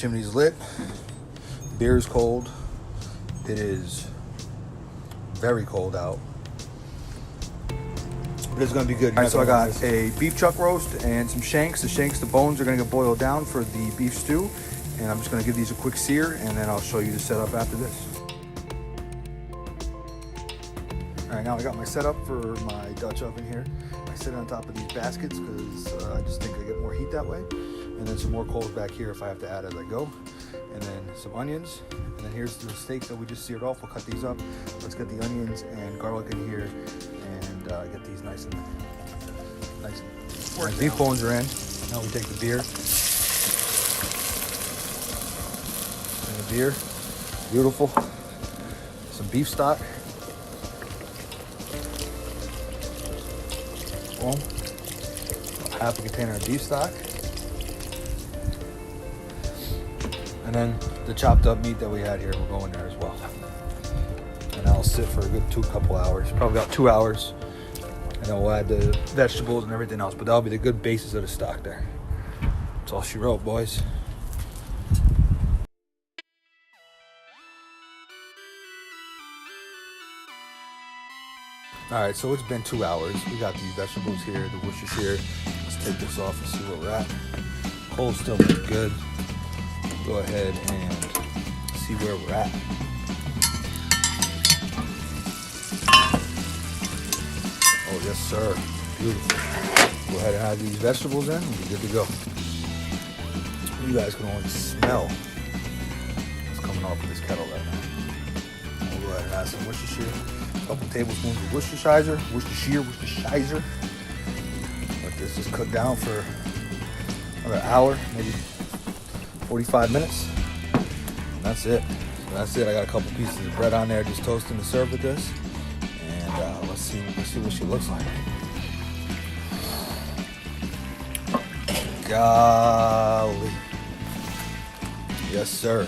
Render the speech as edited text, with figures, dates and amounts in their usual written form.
chimney's lit. Beer is cold. It is very cold out. But it's gonna be good. All right, so I got a beef chuck roast and some shanks. The bones are gonna get boiled down for the beef stew. And I'm just gonna give these a quick sear and then I'll show you the setup after this. All right, now I got my setup for my Dutch oven here. I sit on top of these baskets because I just think I get more heat that way. And then some more coals back here if I have to add as I go. And then some onions. And then here's the steaks that we just seared off. We'll cut these up. Let's get the onions and garlic in here and get these nice and nice. Beef bones are in. Now we take the beer. And the beer, beautiful. Some beef stock. Boom. Half a container of beef stock. And then the chopped up meat that we had here will go in there as well. And that'll sit for a good couple hours, probably about 2 hours. And then we'll add the vegetables and everything else, but that'll be the good basis of the stock there. That's all she wrote, boys. All right, so it's been 2 hours. We got these vegetables here, the Worcestershire. Let's take this off and see where we're at. Cold still looks good. Go ahead and see where we're at. Oh, yes, sir. Beautiful. Go ahead and add these vegetables in and be good to go. You guys can only smell what's coming off of this kettle right now. We'll go ahead and add some Worcestershire. A couple tablespoons of Worcestershire. Let this just cook down for another hour, maybe 45 minutes. And that's it. So that's it. I got a couple pieces of bread on there just toasting to serve with this. And let's see what she looks like. Golly. Yes, sir.